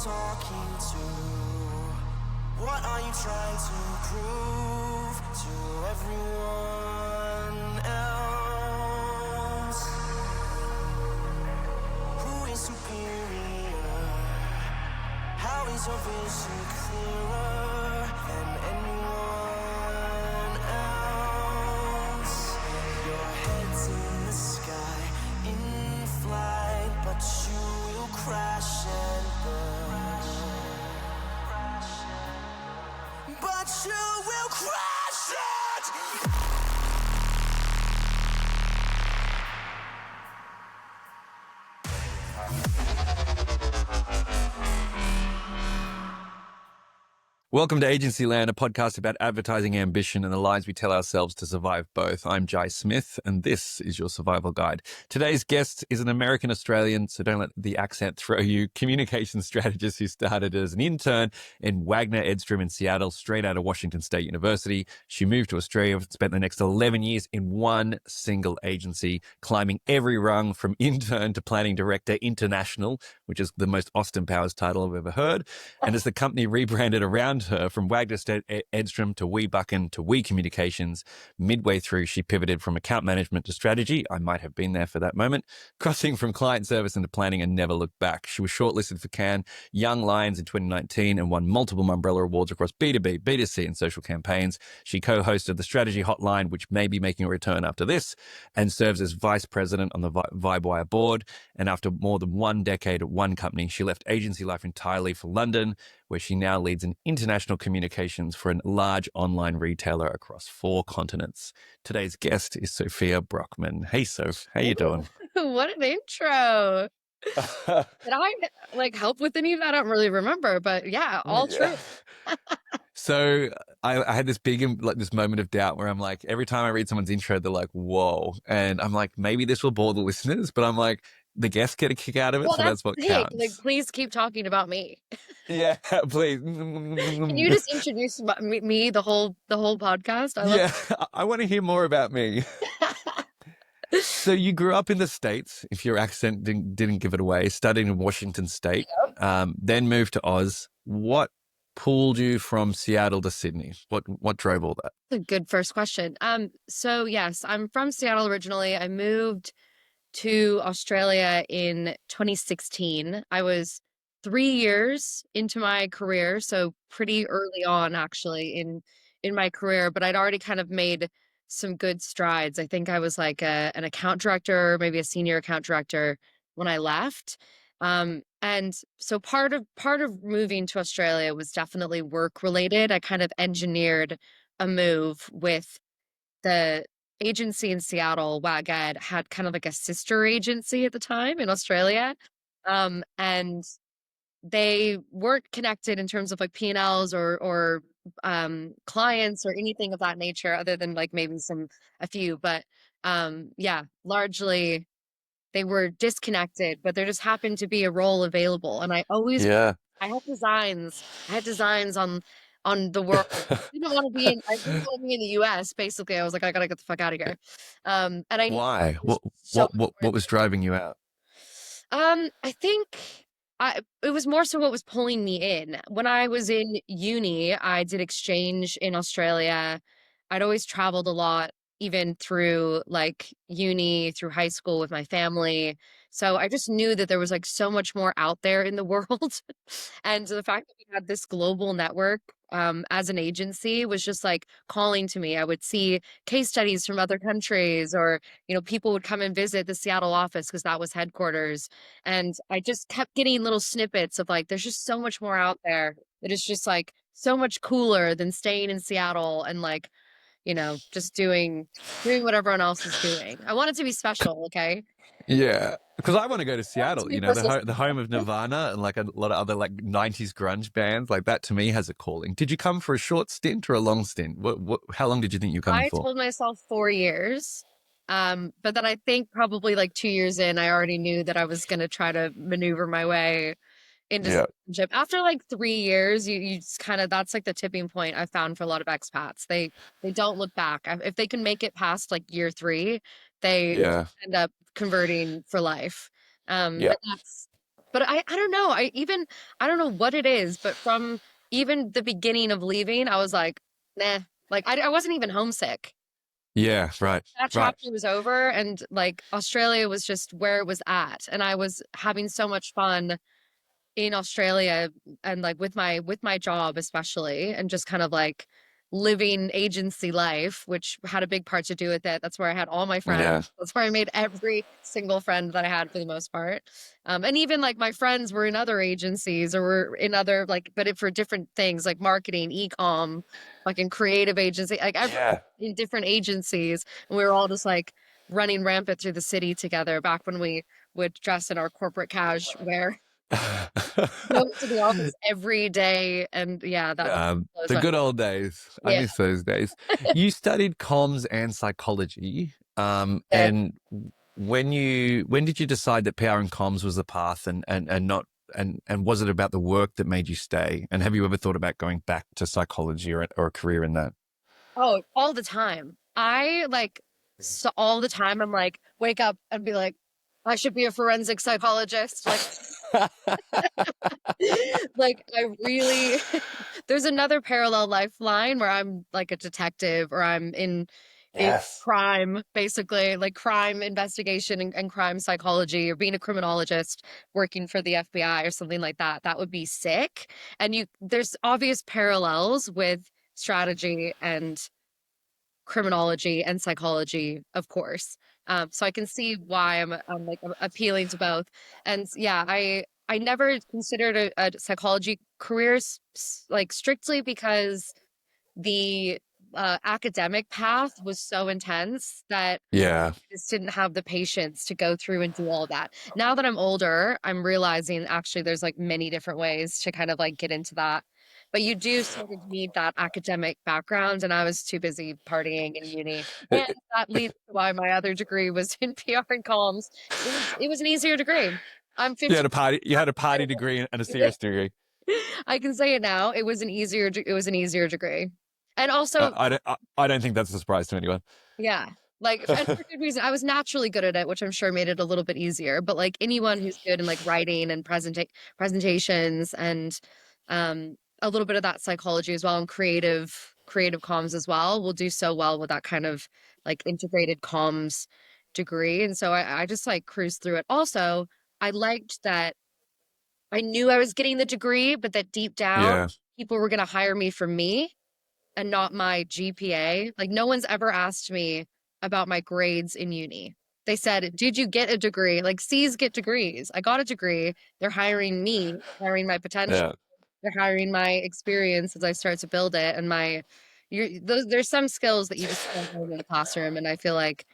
talking to? What are you trying to prove to everyone else? Who is superior? How is your vision clearer than anyone else? Your head's in the sky, in flight, but you will crash and burn. But you will crash it! Welcome to Agency Land, a podcast about advertising ambition and the lies we tell ourselves to survive both. I'm Jai Smith, and this is your survival guide. Today's guest is an American Australian, so don't let the accent throw you. Communications strategist who started as an intern in Wagner Edstrom in Seattle, straight out of Washington State University. She moved to Australia and spent the next 11 years in one single agency, climbing every rung from intern to planning director international, which is the most Austin Powers title I've ever heard. And as the company rebranded around her from Wagner Edstrom to Buchan to Communications, midway through, she pivoted from account management to strategy. I might have been there for that moment, crossing from client service into planning and never looked back. She was shortlisted for Cannes Young Lions in 2019 and won multiple Umbrella Awards across B2B, B2C, and social campaigns. She co-hosted the Strategy Hotline, which may be making a return after this, and serves as vice president on the Vibewire board. And after more than 1 decade at one company, she left agency life entirely for London, where she now leads an international communications for a large online retailer across 4 continents. Today's guest is Sophia Brockman. Hey, Soph, how you doing? What an intro. Did I help with any of that? I don't really remember, but yeah, all true. So I had this this moment of doubt where I'm like, every time I read someone's intro, they're like, whoa. And I'm like, maybe this will bore the listeners, but I'm like, the guests get a kick out of it, Well, so that's what counts. Like, please keep talking about me. Yeah, please. Can you just introduce me the whole podcast? I want to hear more about me. So you grew up in the States, if your accent didn't give it away, studied in Washington State, then moved to Oz. What pulled you from Seattle to Sydney? What drove all that? That's a good first question. So yes, I'm from Seattle originally. I moved to Australia in 2016. I was 3 years into my career, so pretty early on actually in my career, but I'd already kind of made some good strides. I think I was like an account director, maybe a senior account director when I left. And so part of moving to Australia was definitely work related. I kind of engineered a move with the agency in Seattle. WagEd had kind of like a sister agency at the time in Australia. And they weren't connected in terms of like P&Ls or clients or anything of that nature, other than like maybe a few, but yeah, largely they were disconnected, but there just happened to be a role available. And I always, I had designs on the world. I didn't want to be in the US. Basically, I was like, I gotta get the fuck out of here. And I Why? What was driving you out? I think it was more so what was pulling me in. When I was in uni, I did exchange in Australia. I'd always traveled a lot, even through like uni, through high school with my family. So I just knew that there was like so much more out there in the world. And the fact that we had this global network as an agency was just like calling to me. I would see case studies from other countries, or, people would come and visit the Seattle office because that was headquarters. And I just kept getting little snippets of like, there's just so much more out there that is just like so much cooler than staying in Seattle and like, just doing what everyone else is doing. I want it to be special, okay? Yeah, because I want to go to Seattle, the home of Nirvana and like a lot of other like 90s grunge bands. Like that to me has a calling. Did you come for a short stint or a long stint? How long did you think you were coming for? I told myself 4 years. But then I think probably like 2 years in, I already knew that I was going to try to maneuver my way into citizenship. After like 3 years, you just kind of, that's like the tipping point I found for a lot of expats. They don't look back. If they can make it past like year 3, they end up converting for life. And But I don't know. I don't know what it is, but from even the beginning of leaving, I was like, nah. Like I wasn't even homesick. Yeah, right, That right. chapter was over, and like Australia was just where it was at, and I was having so much fun in Australia and like with my job especially, and just kind of like living agency life, which had a big part to do with it. That's where I had all my friends. Yeah, That's where I made every single friend that I had for the most part. And even like my friends were in other agencies or were in other like, but for different things like marketing, e-com, like in creative agency, like yeah. in different agencies. And we were all just like running rampant through the city together back when we would dress in our corporate cash wear, go to the office every day, and yeah, that just blows The my good old days. I yeah. miss those days. You studied comms and psychology. Yeah. And when did you decide that PR and comms was the path, and not and was it about the work that made you stay? And have you ever thought about going back to psychology or a career in that? Oh, all the time. I like so all the time. I'm like, wake up and be like, I should be a forensic psychologist. Like, like I really. There's another parallel lifeline where I'm like a detective or I'm in Yes. crime, basically, like crime investigation and crime psychology, or being a criminologist working for the FBI or something like that. That would be sick. And there's obvious parallels with strategy and criminology and psychology, of course. So I can see why I'm like appealing to both. And yeah, I never considered a psychology career like strictly because the academic path was so intense that Yeah. I just didn't have the patience to go through and do all that. Now that I'm older, I'm realizing actually there's like many different ways to kind of like get into that. But you do sort of need that academic background, and I was too busy partying in uni. And that leads to why my other degree was in PR and comms. It was an easier degree. I'm You 50. had a party. You had a party degree and a serious degree. I can say it now. It was an easier degree. And also, I don't think that's a surprise to anyone. yeah. Like, and for good reason. I was naturally good at it, which I'm sure made it a little bit easier. But like anyone who's good in like writing and presentations and a little bit of that psychology as well, and creative comms as well, will do so well with that kind of like integrated comms degree. And so I just like cruised through it. Also, I liked that I knew I was getting the degree, but that deep down, Yeah. people were going to hire me for me and not my GPA. Like, no one's ever asked me about my grades in uni. They said, did you get a degree? Like, C's get degrees. I got a degree. They're hiring me, hiring my potential. Yeah. They're hiring my experience as I start to build it. And there's some skills that you just can't learn in the classroom. And I feel like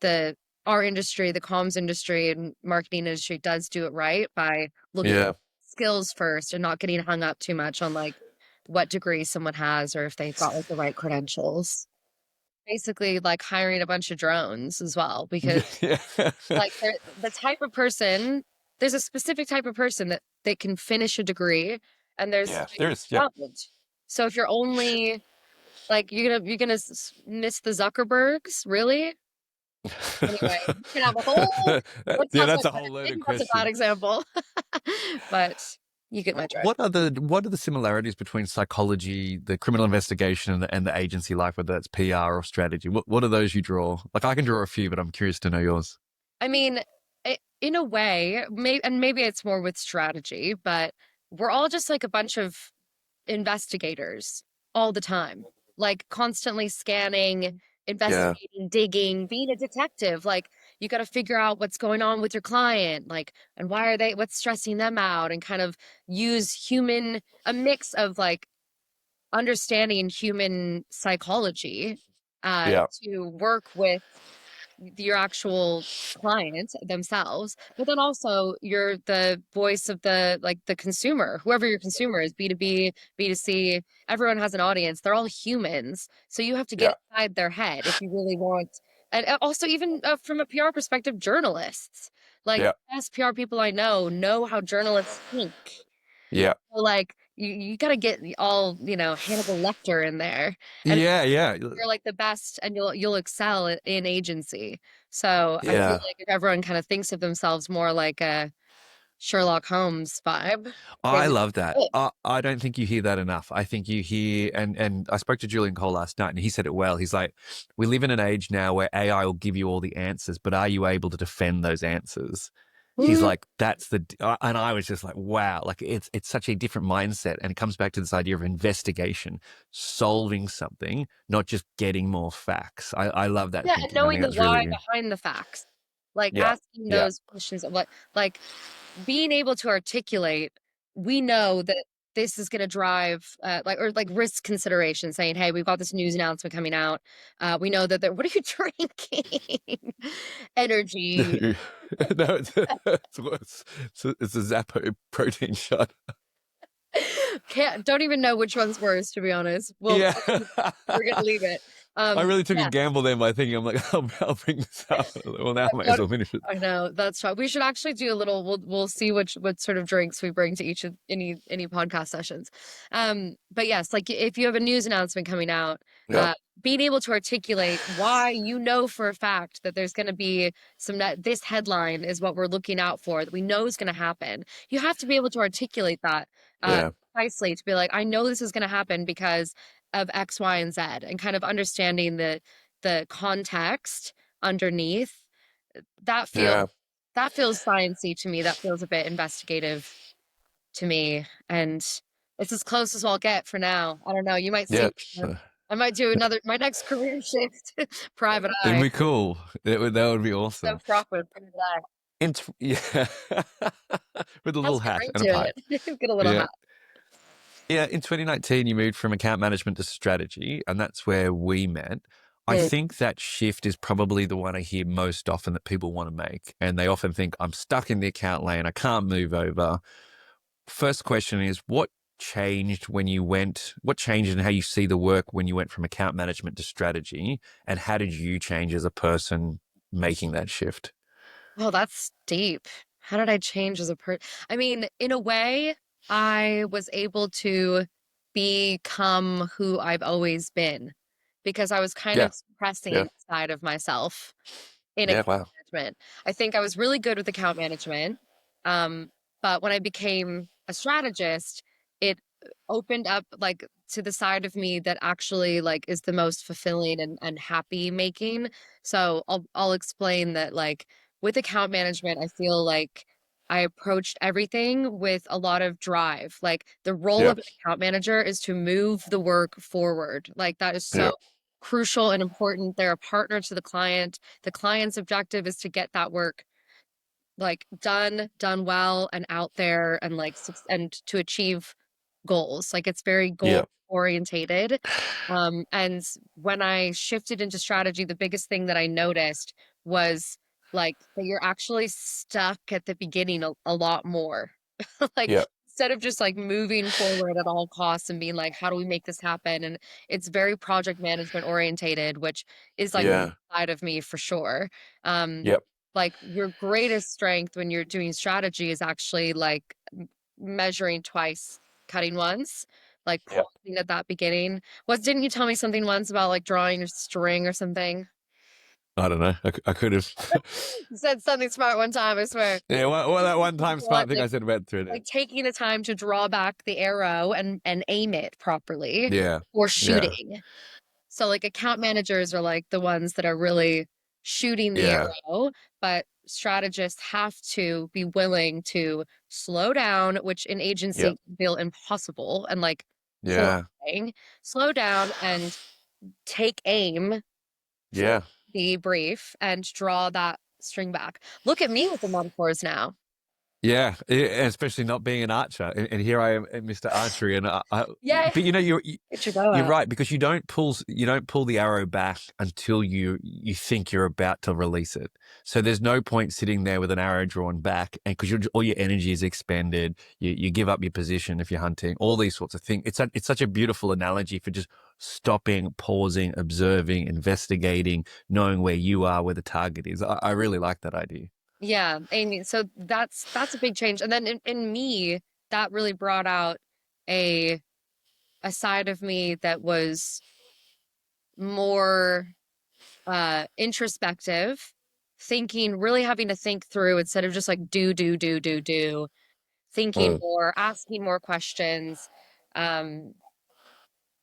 the our industry, the comms industry and marketing industry does do it right by looking at Yeah. skills first and not getting hung up too much on like what degree someone has or if they've got like the right credentials. Basically like hiring a bunch of drones as well, because Yeah. like they're the type of person, there's a specific type of person that they can finish a degree, and there's Yeah. There is. Yeah. talent. So if you're only like you're gonna miss the Zuckerbergs, really? Anyway, you can have a whole let's Yeah, talk that's about a whole maybe loaded that's a bad question. example. But you get my drift. What are the similarities between psychology, the criminal investigation, and the agency life, whether that's PR or strategy? What are those you draw? Like I can draw a few, but I'm curious to know yours. I mean, in a way, maybe it's more with strategy, but we're all just like a bunch of investigators all the time, like constantly scanning, Yeah. investigating, digging, being a detective. Like you got to figure out what's going on with your client, like, and what's stressing them out, and kind of use a mix of like understanding human psychology Yeah. to work with your actual client themselves, but then also you're the voice of the like the consumer, whoever your consumer is, B2B, B2C, everyone has an audience. They're all humans. So you have to Yeah. get inside their head if you really want. And also even from a PR perspective, journalists, like Yeah. the best PR people I know how journalists think. Yeah. So, like you got to get all, Hannibal Lecter in there. And Yeah. Yeah. you're like the best and you'll excel in agency. So I feel Yeah. like if everyone kind of thinks of themselves more like a Sherlock Holmes vibe. I Is it love that. good? I don't think you hear that enough. I think you hear, and I spoke to Julian Cole last night, and he said it well. He's like, we live in an age now where AI will give you all the answers, but are you able to defend those answers? He's Mm. like, that's and I was just like, wow, like it's such a different mindset, and it comes back to this idea of investigation, solving something, not just getting more facts. I love that Yeah, and thinking. I knowing think the that's why really, behind the facts, like yeah, asking yeah, those questions of what, like being able to articulate, we know that this is going to drive, like, or like risk consideration, saying, hey, we've got this news announcement coming out. We know that what are you drinking? Energy. no, it's a Zappo protein shot. Don't even know which one's worse, to be honest. Well, Yeah. we're gonna leave it. I really took a Yeah, gamble then by thinking, I'm like, I'll bring this up. Well, now I might as well finish it. I know that's right. We should actually do a little. We'll see what sort of drinks we bring to each of any podcast sessions. But yes, like if you have a news announcement coming out, Yep. being able to articulate why you know for a fact that there's going to be this headline is what we're looking out for that we know is going to happen. You have to be able to articulate that Yeah. precisely to be like, I know this is going to happen because of X, Y, and Z, and kind of understanding the context underneath that feels Yeah. that feels sciencey to me. That feels a bit investigative to me, and it's as close as I'll get for now. I don't know. You might see. Yeah. I might do my next career shift. Private It'd eye. be cool. That would be So awesome. Brockman, private eye. Yeah. With a Has little a good hat ring and a to pipe. it. Get a little Yeah. hat. Yeah. In 2019, you moved from account management to strategy, and that's where we met. I Mm. think that shift is probably the one I hear most often that people want to make. And they often think, I'm stuck in the account lane. I can't move over. First question is, what changed in how you see the work when you went from account management to strategy? And how did you change as a person making that shift? Oh, that's deep. How did I change as a person? I mean, in a way, I was able to become who I've always been because I was kind Yeah. of suppressing Yeah. a side of myself in Yeah. account Wow. management. I think I was really good with account management. Um, but when I became a strategist, it opened up like to the side of me that actually like is the most fulfilling and happy making. So I'll explain that like with account management, I feel like I approached everything with a lot of drive. Like the role Yeah. of an account manager is to move the work forward. Like that is so Yeah. crucial and important. They're a partner to the client. The client's objective is to get that work like done well and out there and like and to achieve goals. Like it's very Yeah. goal orientated. And when I shifted into strategy, the biggest thing that I noticed was like that you're actually stuck at the beginning a lot more. Like Yeah. instead of just like moving forward at all costs and being like, how do we make this happen? And it's very project management orientated, which is like the Yeah. side of me for sure. Um, Yep. like your greatest strength when you're doing strategy is actually like measuring twice, cutting once, like Yep. pausing at that beginning. Didn't you tell me something once about like drawing your string or something? I don't know. I could have. You said something smart one time, I swear. Yeah. Well, that one time What, smart thing I said about through like it. taking the time to draw back the arrow and aim it properly Yeah. or Yeah. shooting. So like account managers are like the ones that are really shooting the Yeah. arrow, but strategists have to be willing to slow down, which in agency Yep. can feel impossible and like Yeah. horrifying. Slow down and take aim for Yeah. the brief and draw that string back. Look at me with the metaphors now. Yeah, especially not being an archer, and here I am, Mr. Archery, and Yeah, but you know, get your bow you're out. right because you don't pull the arrow back until you think you're about to release it. So there's no point sitting there with an arrow drawn back, and because all your energy is expended, you give up your position if you're hunting, all these sorts of things. It's such a beautiful analogy for just stopping, pausing, observing, investigating, knowing where you are, where the target is. I really like that idea. Yeah, Amy. So that's a big change. And then in me, that really brought out a a side of me that was more introspective, thinking, really having to think through instead of just like do, thinking Mm. more, asking more questions, um,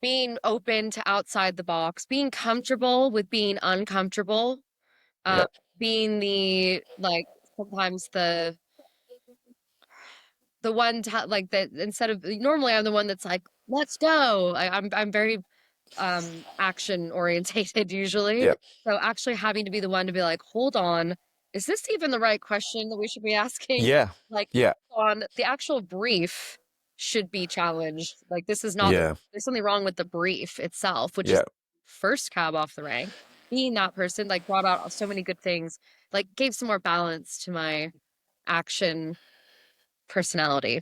being open to outside the box, being comfortable with being uncomfortable, Yeah. being the like sometimes the one like that instead of normally I'm the one that's like, let's go. I'm very action orientated usually. Yeah. So actually having to be the one to be like, hold on, is this even the right question that we should be asking? Yeah. Like Yeah. on the actual brief should be challenged. Like this is not Yeah. there's something wrong with the brief itself, which is Yeah. first cab off the rank. Being that person like brought out so many good things, like gave some more balance to my action personality.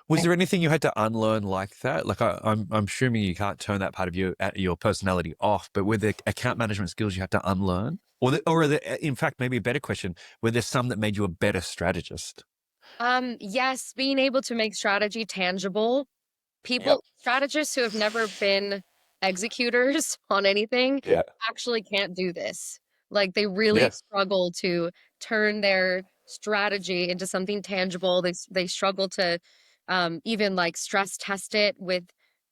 Was there anything you had to unlearn like that? Like I'm assuming you can't turn that part of your personality off, but were there account management skills you had to unlearn, or are there, in fact, maybe a better question, were there some that made you a better strategist? Yes, being able to make strategy tangible. Yep. Strategists who have never been executors on anything Yeah. actually can't do this. Like they really Yeah. struggle to turn their strategy into something tangible. They struggle to even like stress test it with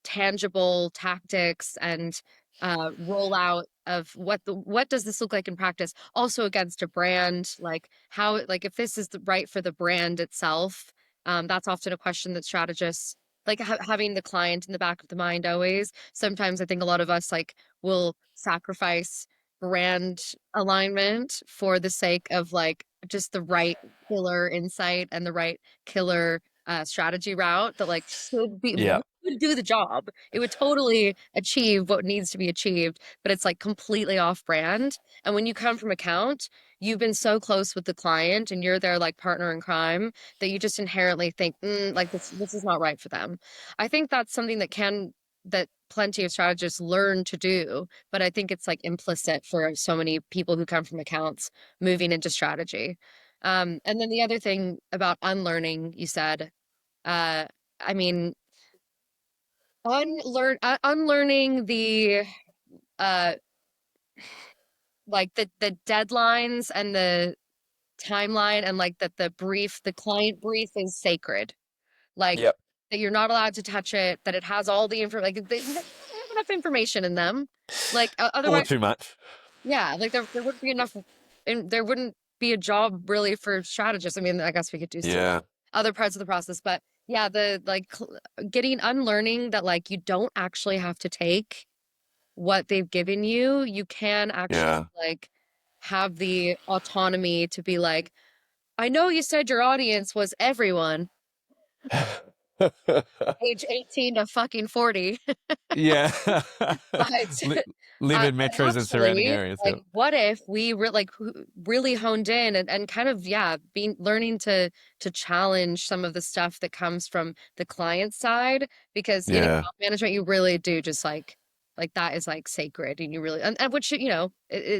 tangible tactics and rollout of what does this look like in practice, also against a brand, like how, like if this is right for the brand itself. That's often a question that strategists like having the client in the back of the mind always. Sometimes I think a lot of us like will sacrifice brand alignment for the sake of like just the right killer insight and the right killer strategy route that like Yeah. would do the job. It would totally achieve what needs to be achieved, but it's like completely off brand. And when you come from account, you've been so close with the client and you're their like partner in crime that you just inherently think, like this is not right for them. I think that's something that plenty of strategists learn to do, but I think it's like implicit for so many people who come from accounts moving into strategy. And then the other thing about unlearning, you said, uh, I mean, unlearning the uh like the deadlines and the timeline and like that the client brief is sacred. Like Yep. that you're not allowed to touch it, that it has all the info, like they don't have enough information in them. Like Or otherwise, too much. yeah, like there wouldn't be enough, and there wouldn't be a job really for strategists. I mean, I guess we could do some Yeah. other parts of the process, but yeah, the like getting unlearning that like you don't actually have to take what they've given you. You can actually Yeah. like have the autonomy to be like, I know you said your audience was everyone, age 18 to fucking 40. Yeah. But Li- Live in but metros and surrounding actually, areas. like, Yep. what if we really honed in and kind of, yeah, being learning to challenge some of the stuff that comes from the client side, because in Yeah. account management, you really do just like that is like sacred, and you really and which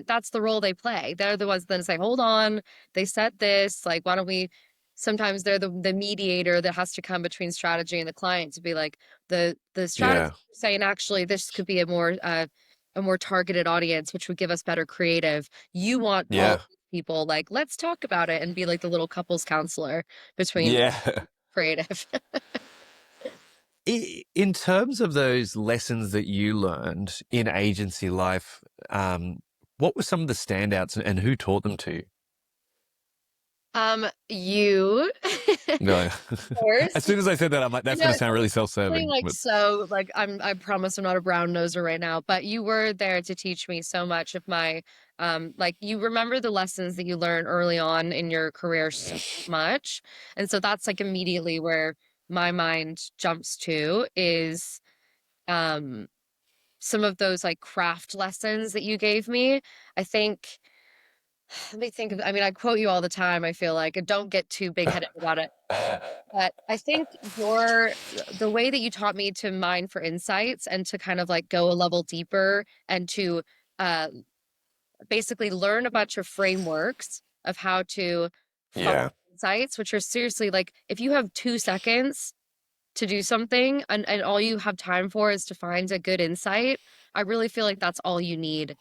that's the role they play. They're the ones that say, hold on, they said this, like, why don't we? Sometimes they're the mediator that has to come between strategy and the client to be like the strategy Yeah. saying actually this could be a more targeted audience, which would give us better creative. You want all Yeah. people like, let's talk about it and be like the little couples counselor between Yeah. creative. In terms of those lessons that you learned in agency life, what were some of the standouts and who taught them to you? You, No. of course. As soon as I said that, I'm like, I that's know going to it's sound really something self-serving. like But so like I promise I'm not a brown noser right now, but you were there to teach me so much of my like you remember the lessons that you learn early on in your career so much. And so that's like immediately where my mind jumps to is um some of those like craft lessons that you gave me. I think let me think of, I mean, I quote you all the time, I feel like, and don't get too big-headed about it. But I think the way that you taught me to mine for insights and to kind of like go a level deeper and to uh, basically learn a bunch of frameworks of how to find yeah. insights, which are seriously like if you have 2 seconds to do something and all you have time for is to find a good insight, I really feel like that's all you need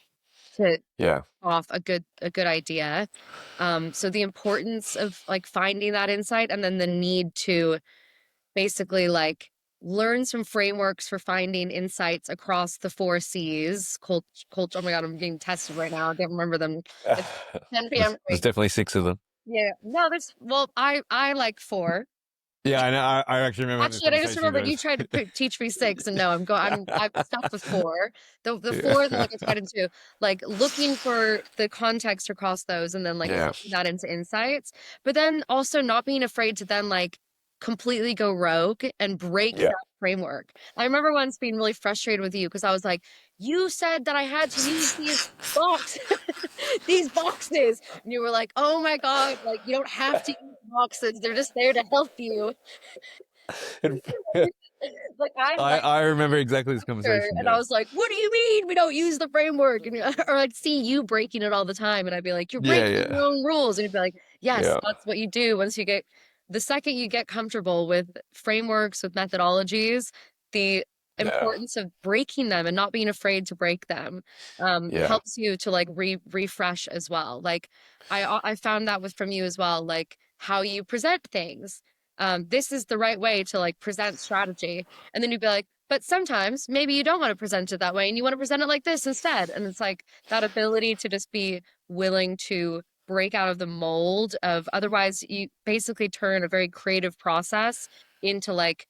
to Yeah. off a good idea. So the importance of like finding that insight, and then the need to basically like learn some frameworks for finding insights across the 4 C's. Culture. Oh my God, I'm being tested right now. I can't remember them. It's 10 p.m. There's definitely 6 of them. Yeah. No, there's, well, I like 4. Yeah, I know. I actually remember this Actually, I just conversation. remembered you tried to teach me 6, and no, I'm stuck with 4. The 4 that like I tried into, like looking for the context across those, and then like Yeah. flipping that into insights. But then also not being afraid to then like completely go rogue and break Yeah. that framework. I remember once being really frustrated with you because I was like, you said that I had to use these box these boxes, and you were like, oh my God, like you don't have to use boxes, they're just there to help you. Like I'm like I remember exactly this a teacher, conversation. and I Yeah. was like, "What do you mean we don't use the framework?" And or I'd see you breaking it all the time, and I'd be like, "You're Yeah. breaking your Yeah. own rules," and you'd be like, "Yes, Yeah. that's what you do once you get the second you get comfortable with frameworks, with methodologies, the Yeah. importance of breaking them and not being afraid to break them Yeah. helps you to like refresh as well. Like I found that with from you as well, like how you present things. This is the right way to like present strategy, and then you'd be like, but sometimes maybe you don't want to present it that way and you want to present it like this instead. And it's like that ability to just be willing to break out of the mold of, otherwise you basically turn a very creative process into like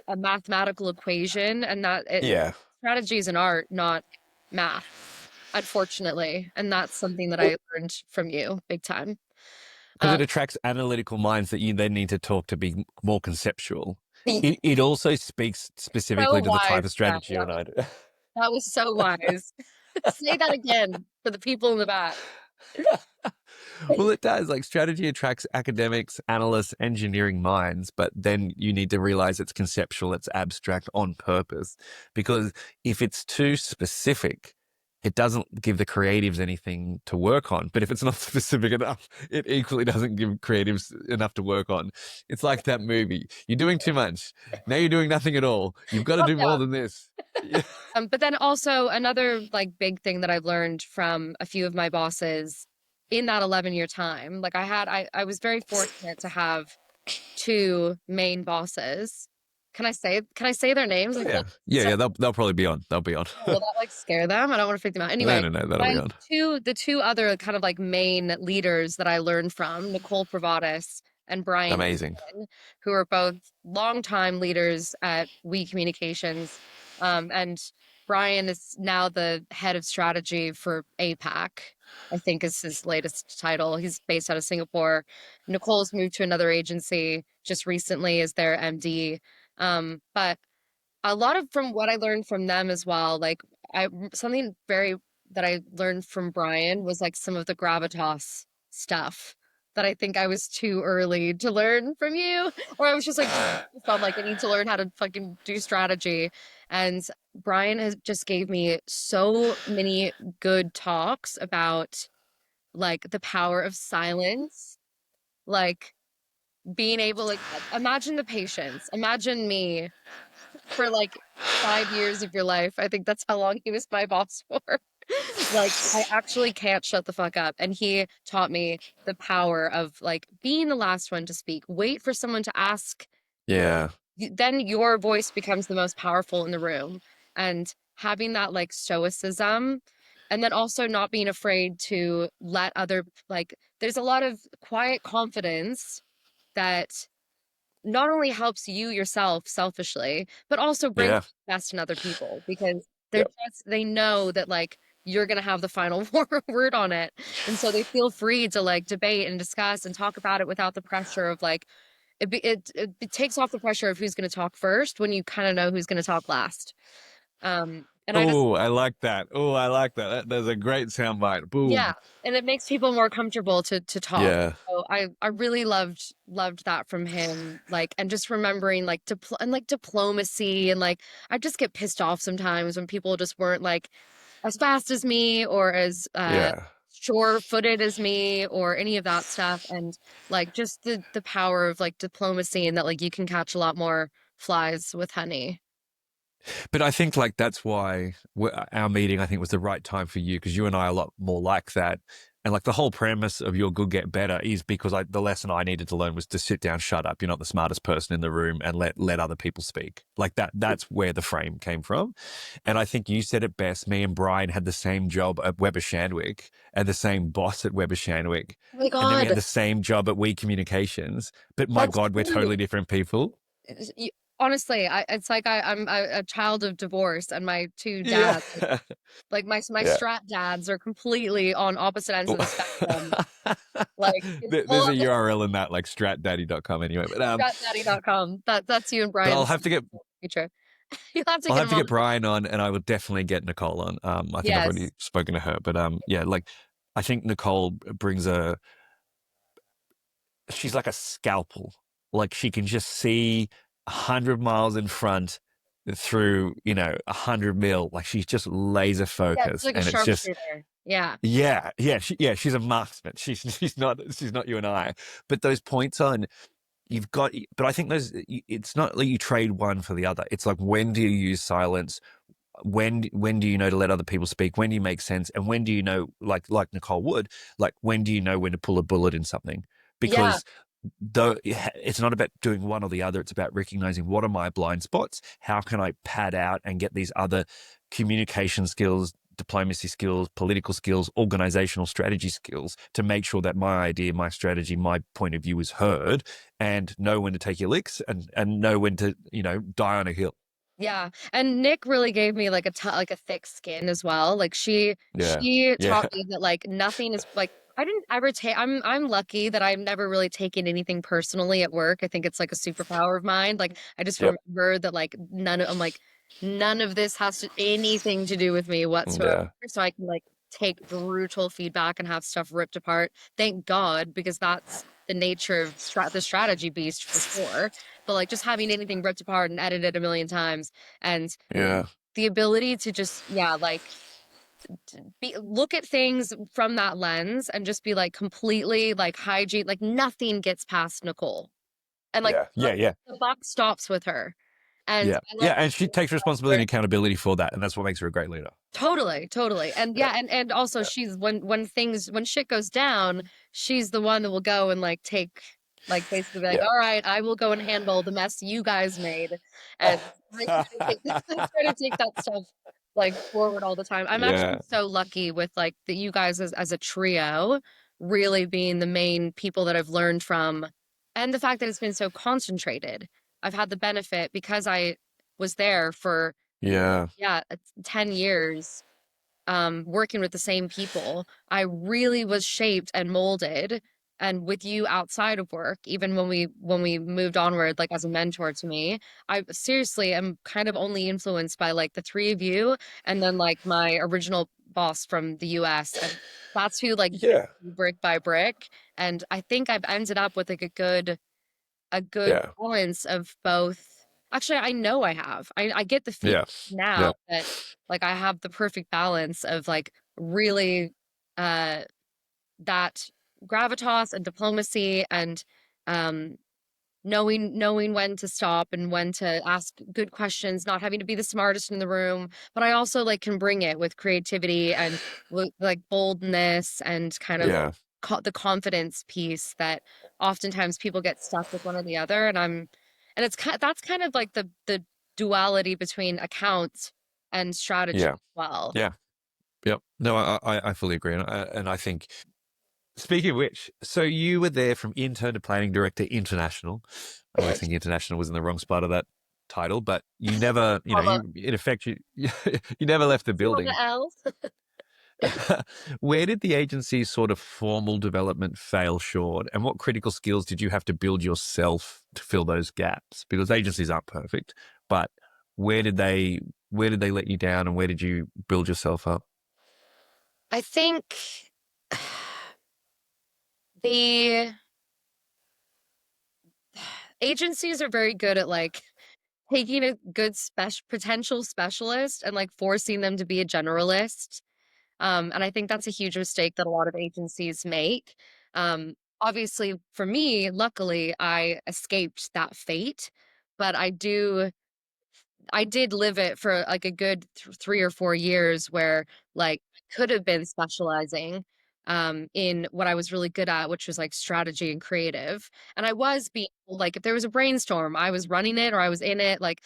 a mathematical equation, and that Yeah. strategy is an art, not math, unfortunately. And that's something that Well, I learned from you big time. because it attracts analytical minds that you then need to talk to be more conceptual. So It also speaks specifically to the type wise. of Yeah, strategy you and I do. that was so wise. Say that again for the people in the back. Well, it does. Like strategy attracts academics, analysts, engineering minds, but then you need to realize it's conceptual, it's abstract on purpose. Because if it's too specific, it doesn't give the creatives anything to work on. But if it's not specific enough, it equally doesn't give creatives enough to work on. It's like that movie. You're doing too much. Now you're doing nothing at all. You've got to do more than this. Yeah. But then also another like big thing that I've learned from a few of my bosses in that 11-year time, like I was very fortunate to have 2 main bosses. Can I say their names? Like, Yeah. so, Yeah. They'll probably be on. They'll be on. will that like scare them? I don't want to freak them out. No, Anyway, no, no. That'll my be on. the 2 other kind of like main leaders that I learned from, Nicole Provatis and Brian Amazing. Eastman, who are both longtime leaders at We Communications. And Brian is now the head of strategy for APAC, I think is his latest title. He's based out of Singapore. Nicole's moved to another agency just recently as their MD. But a lot of from what I learned from them as well, like something very that I learned from Brian was like some of the gravitas stuff that I think I was too early to learn from you, or I was just like felt like I need to learn how to fucking do strategy. And Brian has just gave me so many good talks about like the power of silence, like being able, like imagine the patience, imagine me for like 5 years of your life. I think that's how long he was my boss for. Like, I actually can't shut the fuck up. And he taught me the power of like being the last one to speak. Wait for someone to ask. Yeah. Then your voice becomes the most powerful in the room. And having that like stoicism, and then also not being afraid to let other, like, there's a lot of quiet confidence that not only helps you yourself selfishly, but also brings Yeah. the best in other people, because they're Yep. just, they know that like you're gonna have the final word on it. And so they feel free to like debate and discuss and talk about it without the pressure of like it takes off the pressure of who's gonna talk first when you kind of know who's gonna talk last. And I just, Oh, I like that. Oh, I like that. There's a great soundbite. yeah, Boom. and it makes people more comfortable to talk. Yeah. So I really loved that from him, like, and just remembering like and like diplomacy, and like I just get pissed off sometimes when people just weren't like as fast as me or as Yeah. sure-footed as me or any of that stuff, and like just the power of like diplomacy, and that like you can catch a lot more flies with honey. But I think like that's why our meeting, I think, was the right time for you because you and I are a lot more like that. And like the whole premise of your good get better is because the lesson I needed to learn was to sit down, shut up. You're not the smartest person in the room, and let other people speak. Like that. That's where the frame came from. And I think you said it best. Me and Brian had the same job at Weber Shandwick and the same boss at Weber Shandwick, Oh my and then we God, had the same job at We Communications. But my that's God, we're true. totally different people. Honestly, it's like I'm a child of divorce, and my two Yeah. dads, like my Yeah. strat dads, are completely on opposite ends of the spectrum. Like it's There's a URL in that, like stratdaddy.com anyway. stratdaddy.com. That's you and But Brian's future. You'll have to I'll get have him to on. get Brian on, and I will definitely get Nicole on. I think I've already Yes. spoken to her, but yeah, like I think Nicole brings she's like a scalpel. Like she can just see 100 miles in front through 100 mil. Like she's just laser Yeah, it's focused, like a and it's just sharpshooter. Yeah. she's a marksman. She's not you and I. But those points on you've got, but I think it's not like you trade one for the other. It's like, when do you use silence? When do you know to let other people speak? When do you make sense? And when do you know, like Nicole would, like when do you know when to pull a bullet in something? Yeah. Because though it's not about doing one or the other, it's about recognizing what are my blind spots? How can I pad out and get these other communication skills, diplomacy skills, political skills, organizational strategy skills to make sure that my idea, my strategy, my point of view is heard, and know when to take your licks and know when to, die on a hill. Yeah. And Nick really gave me like like a thick skin as well. Like Yeah. she Yeah. taught me that like nothing is like I didn't ever take I'm lucky that I've never really taken anything personally at work. I think it's like a superpower of mine. Like I just Yep. remember that like none of this has anything to do with me whatsoever. Yeah. So I can like take brutal feedback and have stuff ripped apart. Thank God, because that's the nature of the strategy beast for sure. But like just having anything ripped apart and edited a million times, and Yeah. the ability to just like look at things from that lens and just be like completely like hygiene, like nothing gets past Nicole, and like Yeah. Yeah. Yeah. the buck stops with her. And Yeah. I Yeah. love And she takes responsibility and accountability for that. And that's what makes her a great leader. totally. And Yeah. yeah, and also Yeah. she's when shit goes down, she's the one that will go and like take like basically be like, Yeah. all right, I will go and handle the mess you guys made. And I try to take I try to take that stuff like forward all the time. I'm actually Yeah. so lucky with like that you guys as a trio really being the main people that I've learned from, and the fact that it's been so concentrated. I've had the benefit because I was there for Yeah. 10 years, working with the same people. I really was shaped and molded, and with you outside of work, even when we moved onward, like as a mentor to me, I seriously am kind of only influenced by like the three of you, and then like my original boss from the US, and that's who like built Yeah. me brick by brick. And I think I've ended up with like a good Yeah. balance of both. Actually, I know I have. I get the feedback Yeah. now Yeah. that like I have the perfect balance of like really uh that gravitas and diplomacy, and um knowing when to stop and when to ask good questions, not having to be the smartest in the room, but I also like can bring it with creativity and like boldness and kind of Yeah. the confidence piece that oftentimes people get stuck with one or the other. And it's that's kind of like the duality between account and strategy Yeah. as well. Yeah. Yep. No, I fully agree. And I think, speaking of which, so you were there from intern to planning director international. I always think international was in the wrong spot of that title, but you never, Comma, in effect, you never left the zero to building. L. Where did the agency's sort of formal development fail short? And what critical skills did you have to build yourself to fill those gaps? Because agencies aren't perfect, but where did they let you down, and where did you build yourself up? I think the agencies are very good at like taking a good potential specialist and like forcing them to be a generalist. And I think that's a huge mistake that a lot of agencies make. Obviously, for me, luckily, I escaped that fate, but I do I did live it for like a good 3 or 4 years where like I could have been specializing in what I was really good at, which was like strategy and creative. And I was being like, if there was a brainstorm, I was running it or I was in it. Like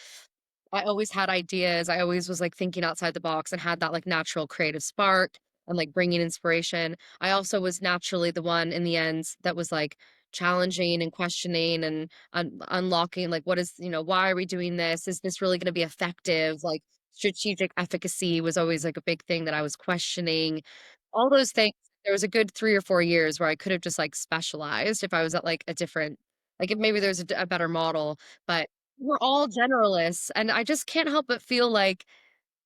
I always had ideas. I always was like thinking outside the box and had that like natural creative spark and like bringing inspiration. I also was naturally the one in the end that was like challenging and questioning and unlocking like what is, why are we doing this? Is this really going to be effective? Like strategic efficacy was always like a big thing that I was questioning. All those things. There was a good 3 or 4 years where I could have just like specialized if I was at like a different, like if maybe there's a better model, but we're all generalists, and I just can't help but feel like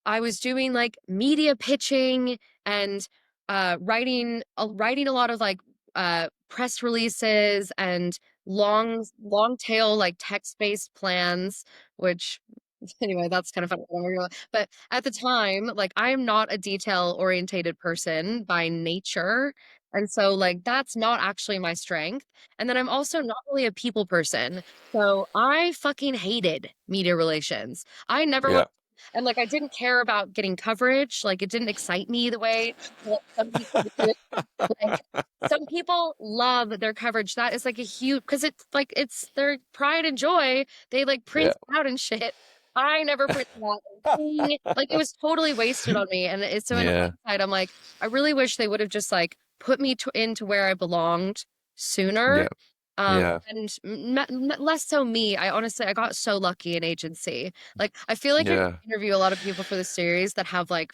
I was doing, like, media pitching and, writing a lot of, like, press releases and long tail, like, text-based plans, which anyway, that's kind of funny. But at the time, like, I am not a detail-orientated person by nature, and so, like, that's not actually my strength, and then I'm also not really a people person, so I fucking hated media relations. I never Yeah. and, like, I didn't care about getting coverage, like, it didn't excite me the way, like, some people do. Like, some people love their coverage, that is, like, a huge because it's, like, it's their pride and joy, they, like, print Yeah. it out and shit. I never printed out anything, like, it was totally wasted on me, and it's so in Yeah. hindsight, I'm like, I really wish they would've just, like, put me into where I belonged Yeah. sooner, Yeah. and less so me, I honestly I got so lucky in agency. Like, I feel like you're Yeah. gonna interview a lot of people for the series that have, like,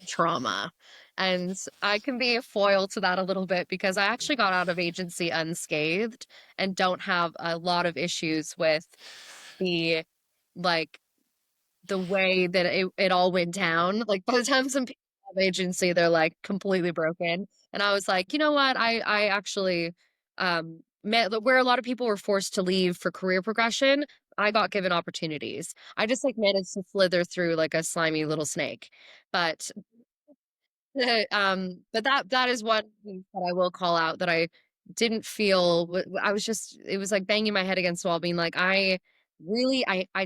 trauma, and I can be a foil to that a little bit because I actually got out of agency unscathed and don't have a lot of issues with the, like, the way that it all went down. Like, by the time some people have agency, they're, like, completely broken, and I was like, "You know what? I actually, met where a lot of people were forced to leave for career progression, I got given opportunities. I just, like, managed to slither through like a slimy little snake." But but that is one thing that I will call out that I didn't feel I was just it was like banging my head against the wall being like, I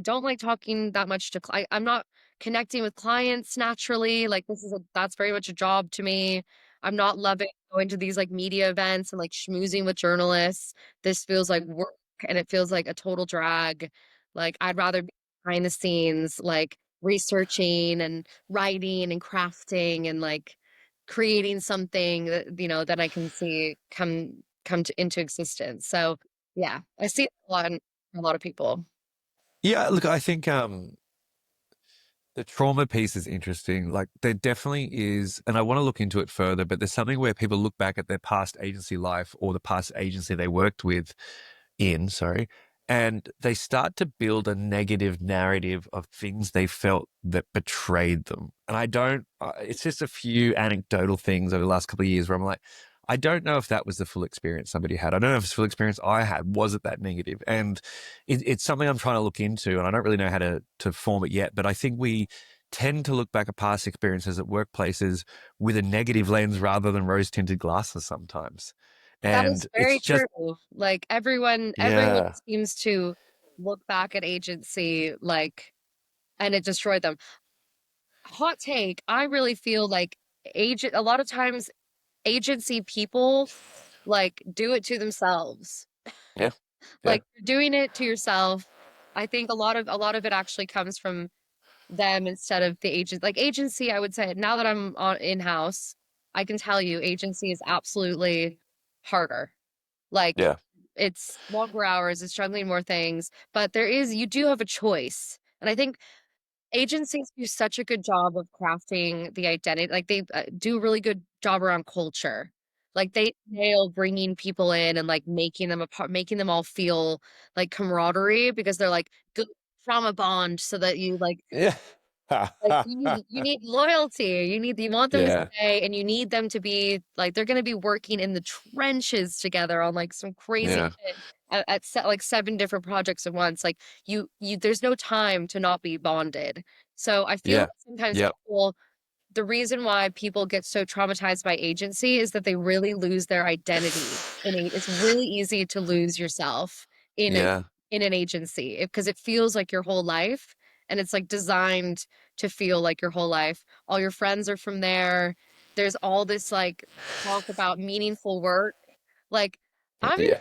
don't like talking that much to I'm not connecting with clients naturally. Like that's very much a job to me. I'm not loving going to these like media events and like schmoozing with journalists. This feels like work and it feels like a total drag. Like I'd rather be behind the scenes, like researching and writing and crafting and like creating something that, that I can see come into existence. So yeah, I see it a lot in a lot of people. Yeah. Look, I think the trauma piece is interesting. Like there definitely is, and I want to look into it further, but there's something where people look back at their past agency life or the past agency they worked with sorry, and they start to build a negative narrative of things they felt that betrayed them. And I don't, it's just a few anecdotal things over the last couple of years where I'm like, I don't know if that was the full experience somebody had. I don't know if it's the full experience I had. Was it that negative? And it's something I'm trying to look into, and I don't really know how to form it yet. But I think we tend to look back at past experiences at workplaces with a negative lens rather than rose tinted glasses sometimes. That is And it's very just, true. Like everyone yeah, seems to look back at agency like and it destroyed them. Hot take, I really feel like agent a lot of times agency people like do it to themselves. yeah, yeah, Like you're doing it to yourself. I think a lot of it actually comes from them instead of the agent. Like agency, I would say now that I'm on in-house, I can tell you agency is absolutely harder. Like yeah, it's longer hours, it's juggling more things, but you do have a choice. And I think agencies do such a good job of crafting the identity. Like they do a really good job around culture. Like they nail bringing people in and like making them a part, making them all feel like camaraderie because they're like good trauma bond so that you yeah, like you need loyalty. You want them to yeah, stay and you need them to be like they're gonna be working in the trenches together on like some crazy yeah, shit like 7 different projects at once. Like there's no time to not be bonded. So I feel yeah, like sometimes yeah, the reason why people get so traumatized by agency is that they really lose their identity. It's really easy to lose yourself in a yeah, in an agency because it feels like your whole life. and it's like designed to feel like your whole life. All your friends are from there. There's all this like talk about meaningful work. Like, I'm Yeah.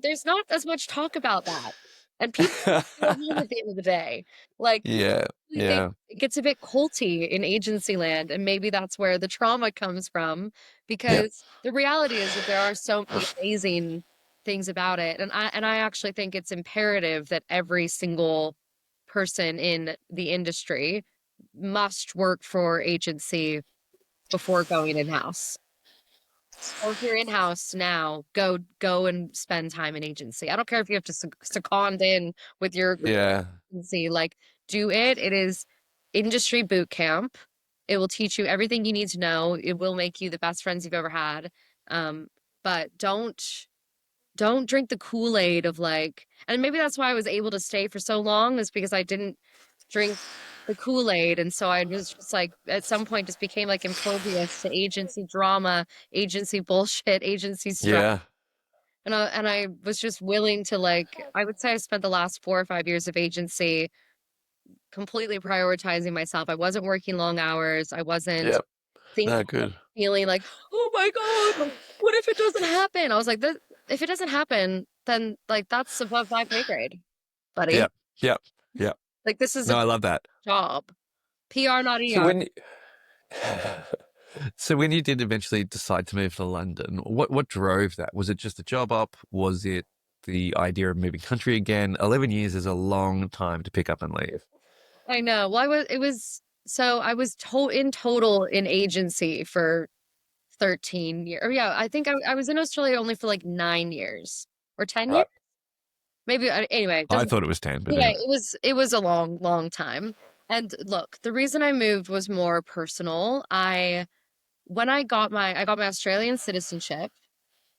there's not as much talk about that. And people go home at the end of the day. Like, Yeah. really think Yeah. it gets a bit culty in agency land, and maybe that's where the trauma comes from, Yeah. because the reality is that there are so many amazing things about it. And I actually think it's imperative that every single person in the industry must work for agency before going in-house. Or if you're in-house now, go and spend time in agency. I don't care if you have to second in with your Yeah. agency, like, do it. It is industry boot camp. It will teach you everything you need to know. It will make you the best friends you've ever had. Um, but don't drink the Kool-Aid of like, and maybe that's why I was able to stay for so long, is because I didn't drink the Kool-Aid. And so I was just like, at some point just became like impervious to agency drama, agency bullshit, agency stress. Yeah. And I was just willing to, like, I would say I spent the last 4 or 5 years of agency completely prioritizing myself. I wasn't working long hours. I wasn't Yeah. thinking, No, good. feeling like, oh my God, what if it doesn't happen? I was like, if it doesn't happen, then like that's above my pay grade, buddy. Yeah. Yeah. Yeah. Like, this is No, a I love that. job. PR, not So ER. when so when you did eventually decide to move to London, what drove that? Was it just a job up? Was it the idea of moving country again? 11 years is a long time to pick up and leave. I know. Well, I was in total in agency for 13 years. Or yeah, I think I was in Australia only for like 9 years or 10 years. Right. Maybe anyway, it I doesn't, thought it was 10, but yeah, anyway. it was a long, long time. And look, the reason I moved was more personal. I got my Australian citizenship,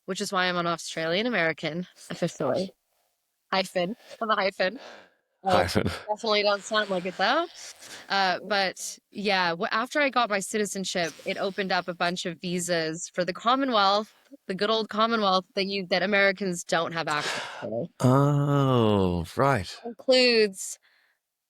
which is why I'm an Australian American officially. Hyphen. I'm a hyphen. Hyphen. Definitely don't sound like it though. But yeah, after I got my citizenship, it opened up a bunch of visas for the Commonwealth, the good old Commonwealth that Americans don't have access to. Oh, right. Includes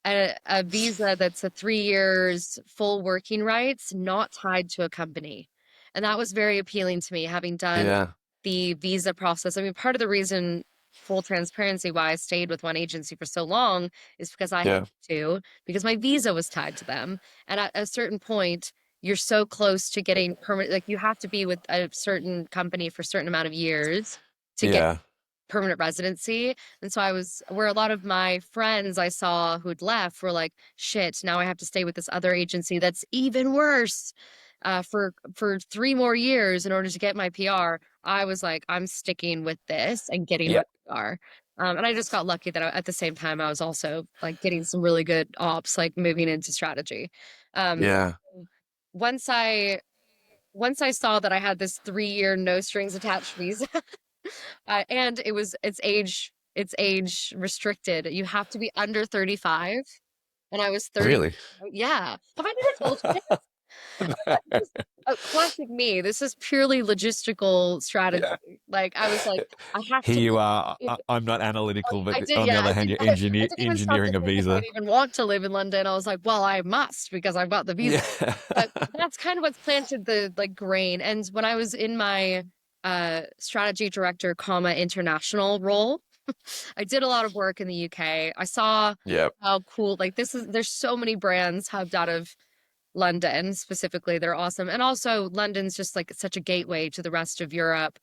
a visa that's a 3 years full working rights, not tied to a company. And that was very appealing to me, having done Yeah. the visa process. I mean, part of the reason, full transparency, why I stayed with one agency for so long is because I had Yeah. to, because my visa was tied to them. And at a certain point, you're so close to getting permanent, like you have to be with a certain company for a certain amount of years to get Yeah. permanent residency. And so where a lot of my friends I saw who'd left were like, shit, now I have to stay with this other agency that's even worse for 3 more years in order to get my PR. I was like, I'm sticking with this and getting my Yeah. PR. And I just got lucky that at the same time, I was also like getting some really good ops, like moving into strategy. Um, Yeah. once I once I saw that I had this 3 year no strings attached visa, and it's age restricted. You have to be under 35, and I was 30. Really? Yeah. Have I never told you this? This is classic me. This is purely logistical strategy. Yeah. Like, I was like, I have Here to. you are. If, I'm not analytical, but I did, on the yeah. other hand, you're I didn't even stop to engineering a think if I'd visa. even want to live in London. I was like, well, I must because I've got the visa. Yeah. But that's kind of what's planted the like grain. And when I was in my strategy director, international role, I did a lot of work in the UK. I saw Yeah. how cool, like, there's so many brands hubbed out of London specifically. They're awesome. And also London's just like such a gateway to the rest of Europe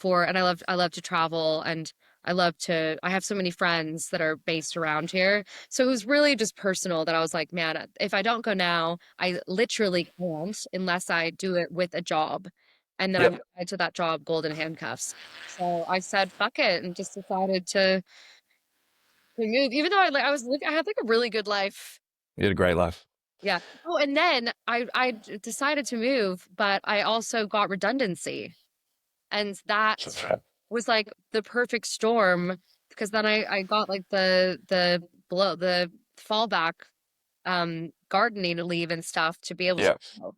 and I love to travel, and I have so many friends that are based around here. So it was really just personal that I was like, man, if I don't go now, I literally can't unless I do it with a job. And then I'm Yep. tied to that job, golden handcuffs. So I said, fuck it, and just decided to move, even though I had like a really good life. You had a great life. Yeah. Oh, and then I decided to move, but I also got redundancy. And that was like the perfect storm, because then I got like the fallback gardening leave and stuff to be able to Yeah. go.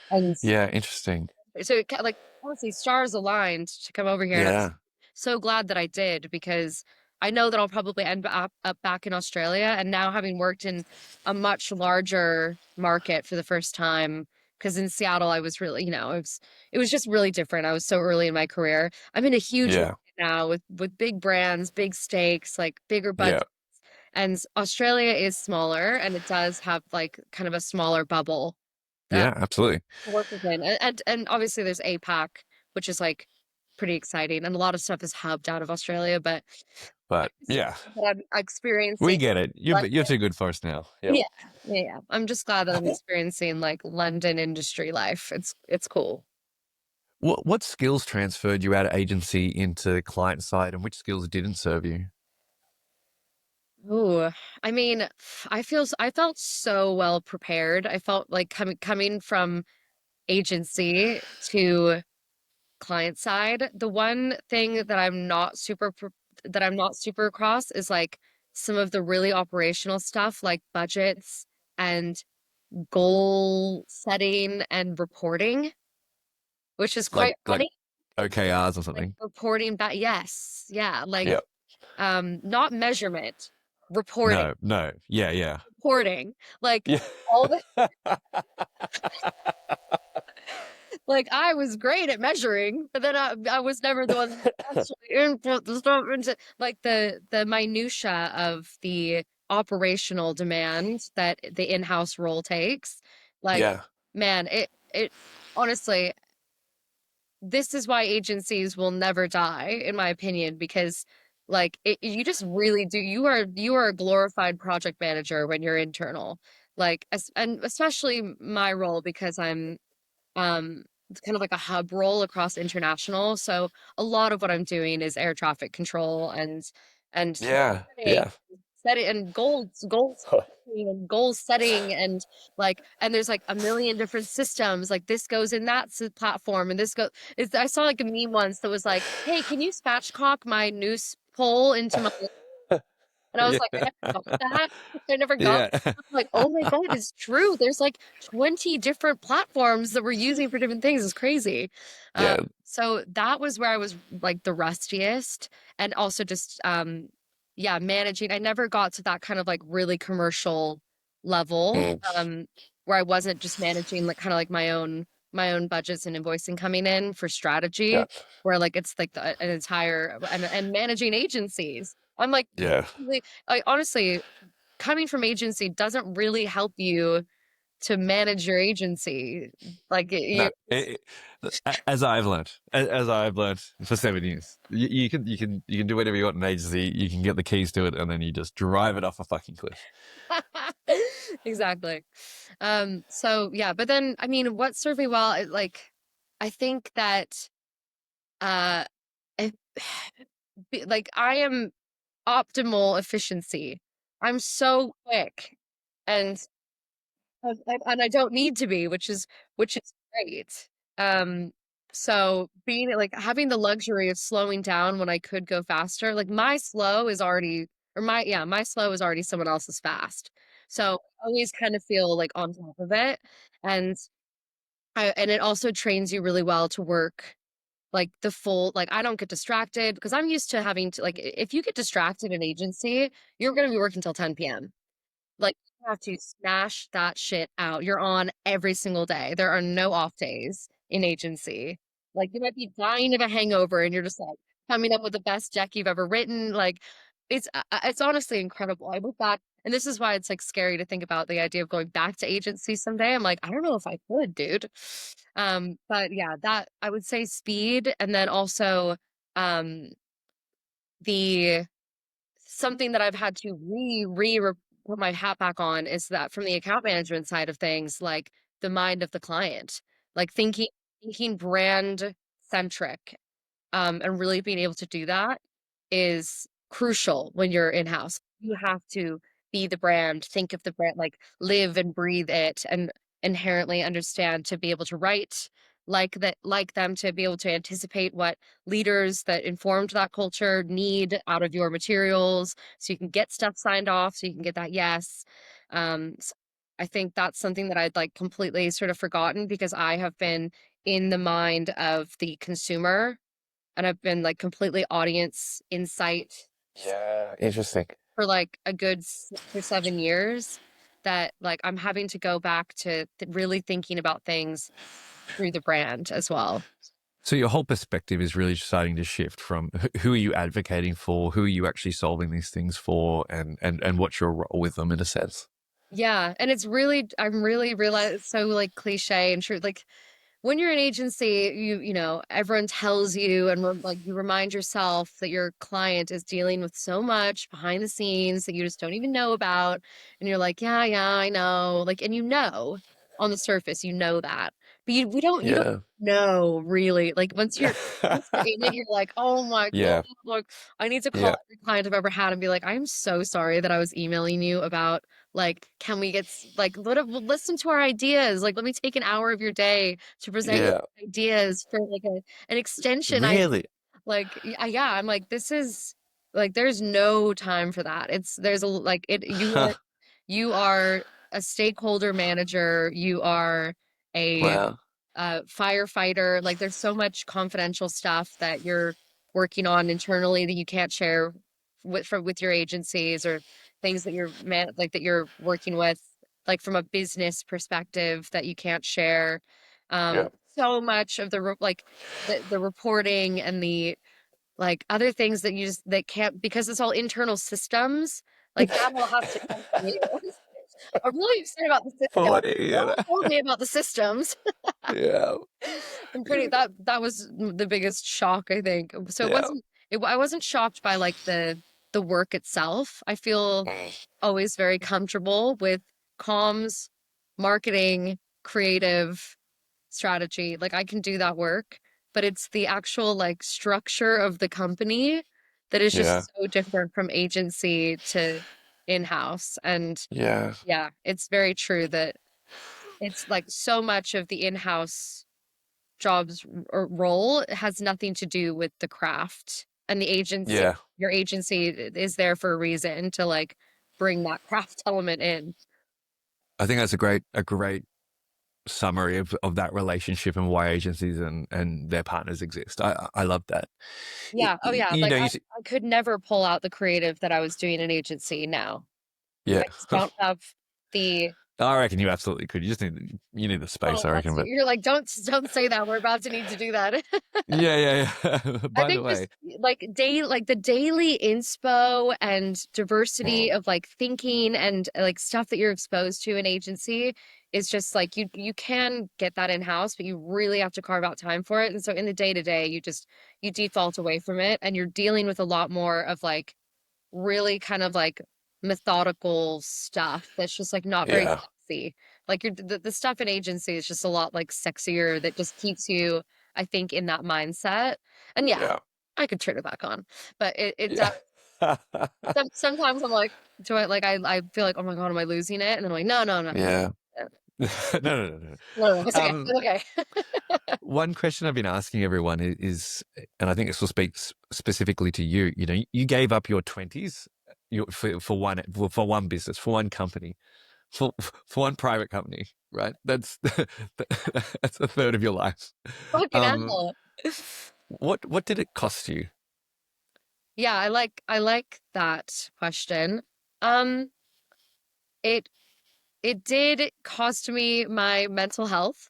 And Yeah. Interesting. so like honestly, stars aligned to come over here. And I was Yeah. so glad that I did, because I know that I'll probably end up back in Australia. And now having worked in a much larger market for the first time, because in Seattle I was really, it was just really different. I was so early in my career. I'm in a huge Yeah. market now with big brands, big stakes, like bigger Yeah. budgets. And Australia is smaller, and it does have like kind of a smaller bubble Yeah, absolutely. to work within. And obviously there's APAC, which is like pretty exciting, and a lot of stuff is hubbed out of Australia, but But yeah, that I'm we experiencing get it. You're London. too good for us now. Yep. Yeah, yeah, yeah. I'm just glad that I'm experiencing like London industry life. It's cool. What skills transferred you out of agency into client side, and which skills didn't serve you? Ooh, I mean, I felt so well prepared. I felt like coming from agency to client side. The one thing that I'm not super across is like some of the really operational stuff like budgets and goal setting and reporting, which is Like quite like funny. OKRs or Like something? reporting back, yes, yeah, like Yep. not measurement, reporting, No, no. Yeah, yeah. reporting, like Yeah. all the like I was great at measuring, but then I was never the one that actually input the stuff into like the minutia of the operational demand that the in-house role takes. Like, Yeah. man, it honestly, this is why agencies will never die, in my opinion, because like you just really do. You are a glorified project manager when you're internal. Like, and especially my role because I'm it's kind of like a hub role across international. So a lot of what I'm doing is air traffic control and Yeah. setting, Yeah. setting and and goal setting and there's like a million different systems. Like this goes in that platform and this goes. I saw like a meme once that was like, "Hey, can you spatchcock my news poll into my?" And I was Yeah. like, I never got that. I never got Yeah. I'm like, oh my God, it's true. There's like 20 different platforms that we're using for different things. It's crazy. Yeah. So that was where I was like the rustiest. And also just yeah, managing. I never got to that kind of like really commercial level, Mm. where I wasn't just managing like kind of like my own budgets and invoicing coming in for Yeah. strategy, where like it's like an entire and managing agencies. I'm like Yeah. like honestly, coming from agency doesn't really help you to manage your agency. Like No, you as I've learned, as I've learned for 7 years, you can do whatever you want in an agency. You can get the keys to it, and then you just drive it off a fucking cliff. exactly. So yeah, but then I mean, what served me well, like I think that uh, if, like I am optimal efficiency. I'm so quick, and and I don't need to be, which is great. Um, so being like having the luxury of slowing down when I could go faster, like my slow is already, or my slow is already someone else's fast. So I always kind of feel like on top of it, and and it also trains you really well to work like the full like I don't get distracted because I'm used to having to like if you get distracted in agency, you're going to be working till 10 p.m. Like, you have to smash that shit out. You're on every single day. There are no off days in agency. Like, you might be dying of a hangover and you're just like coming up with the best deck you've ever written. Like, it's honestly incredible. I look back, and this is why it's like scary to think about the idea of going back to agency someday. I'm like, I don't know if I could, dude. But yeah, that I would say speed, and then also um the something that I've had to put my hat back on is that from the account management side of things, like the mind of the client, like thinking brand centric, and really being able to do that is crucial when you're in house. You have to be the brand, think of the brand, like live and breathe it, and inherently understand to be able to write like that, like them, to be able to anticipate what leaders that informed that culture need out of your materials, so you can get stuff signed off, so you can get that yes. So I think that's something that I'd like completely sort of forgotten because I have been in the mind of the consumer and I've been like completely audience insight Yeah, interesting. for like a good 6 or 7 years that like I'm having to go back to really thinking about things through the brand as well. So your whole perspective is really starting to shift from who are you advocating for, who are you actually solving these things for, and what's your role with them in a sense. Yeah, and it's really I'm really realize it's so like cliche and true. Like when you're an agency, everyone tells you and like you remind yourself that your client is dealing with so much behind the scenes that you just don't even know about. And you're like, yeah, yeah, I know. Like, and on the surface, you know that. But you don't Yeah. know really. Like once you're in it, you're like, oh my God, Yeah. look, I need to call Yeah. every client I've ever had and be like, I'm so sorry that I was emailing you about like, can we get like listen to our ideas? Like, let me take an hour of your day to present Yeah. ideas for like an extension. I Really? like, yeah, I'm like, this is like, there's no time for that. There's a like it, you are a stakeholder manager, you are a Wow. firefighter. Like, there's so much confidential stuff that you're working on internally that you can't share with your agencies or things that that you're working with, like from a business perspective that you can't share. Yeah. So much of like the reporting and the like other things that you just that can't because it's all internal systems. Like that all has to come from you. I'm really upset about the system. Funny, No you one know? told me about the systems. Yeah. That was the biggest shock, I think. So Yeah. I wasn't shocked by like the work itself. I feel always very comfortable with comms, marketing, creative, strategy. Like I can do that work, but it's the actual like structure of the company that is Yeah. just so different from agency to in-house. And Yeah. yeah, it's very true that it's like so much of the in-house jobs or role has nothing to do with the craft. And Yeah. your agency is there for a reason to like bring that craft element in. I think that's a great summary of that relationship and why agencies and their partners exist. I love that. Yeah. Oh yeah. You Like know, I could never pull out the creative that I was doing in agency now. yeah. I just don't have the I reckon you absolutely could. You need the space, oh I reckon. bless you. But You're like, don't say that. We're about to need to do that. yeah, yeah, yeah. I By the think just way, like the daily inspo and diversity mm, of like thinking and like stuff that you're exposed to in agency is just like you can get that in house, but you really have to carve out time for it. And so in the day to day, you default away from it and you're dealing with a lot more of like really kind of like methodical stuff that's just like not very yeah, sexy. Like the stuff in agency is just a lot like sexier that just keeps you, I think, in that mindset. And yeah, yeah, I could turn it back on, but it does. yeah, Sometimes I'm like, do I like I feel like, oh my God, am I losing it? And then I'm like, no, no, no, yeah. no, No, no, no, no. no, no, it's okay, Um, it's okay. One question I've been asking everyone is, and I think this will speak specifically to you. You know, you gave up your twenties, for one business, for one company, for one private company, right? That's a third of your life. Fucking Um, hell. what did it cost you? Yeah, I like that question. Um, it It did cost me my mental health.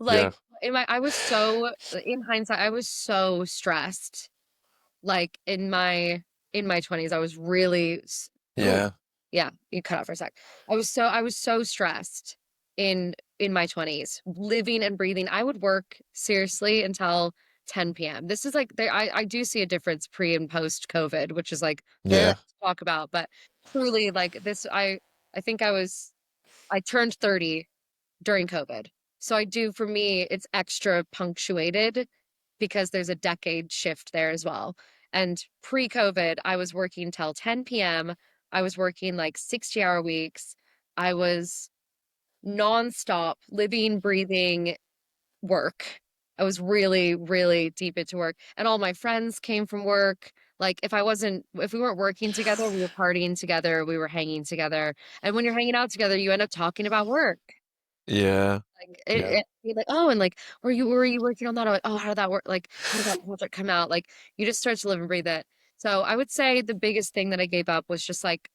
Yeah, Like I was so in hindsight, I was so stressed. Like in my 20s, I was really yeah, yeah, you cut out for a sec. I was so stressed in my 20s, living and breathing. I would work seriously until 10 p.m. This is like I do see a difference pre and post COVID, which is like yeah, to talk about, but truly like this I think I turned 30 during COVID. So I do, for me, it's extra punctuated because there's a decade shift there as well. And pre-COVID, I was working till 10 p.m. I was working like 60-hour weeks. I was nonstop living, breathing work. I was really, really deep into work. And all my friends came from work. Like if we weren't working together, we were partying together, we were hanging together. And when you're hanging out together, you end up talking about work. yeah, Like yeah, be like, oh, and like, were you working on that? I'm like, oh, how did that work? Like, how did that project come out? Like, you just start to live and breathe it. So I would say the biggest thing that I gave up was just like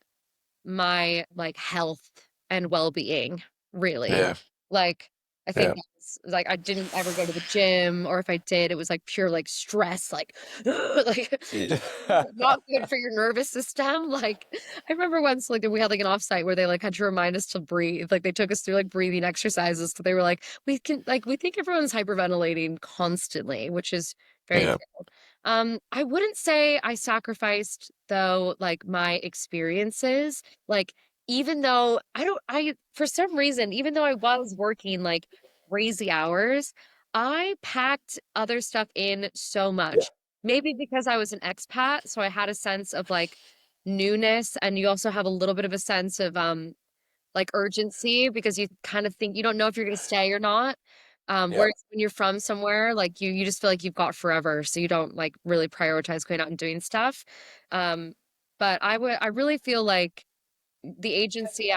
my like health and well-being, really. Yeah. Like I Yeah. think that's like I didn't ever go to the gym, or if I did, it was like pure like stress, like like Yeah. not good for your nervous system. Like I remember once like we had like an offsite where they like had to remind us to breathe. Like they took us through like breathing exercises. So they were like, we think everyone's hyperventilating constantly, which is very Yeah. true. I wouldn't say I sacrificed though like my experiences. Like even though I for some reason, even though I was working like crazy hours, I packed other stuff in so Yeah. much. Maybe because I was an expat, so I had a sense of like newness, and you also have a little bit of a sense of like urgency because you kind of think you don't know if you're going to stay or not. Yeah. Whereas when you're from somewhere, like you just feel like you've got forever, so you don't like really prioritize going out and doing stuff. Um, but I really feel like the agency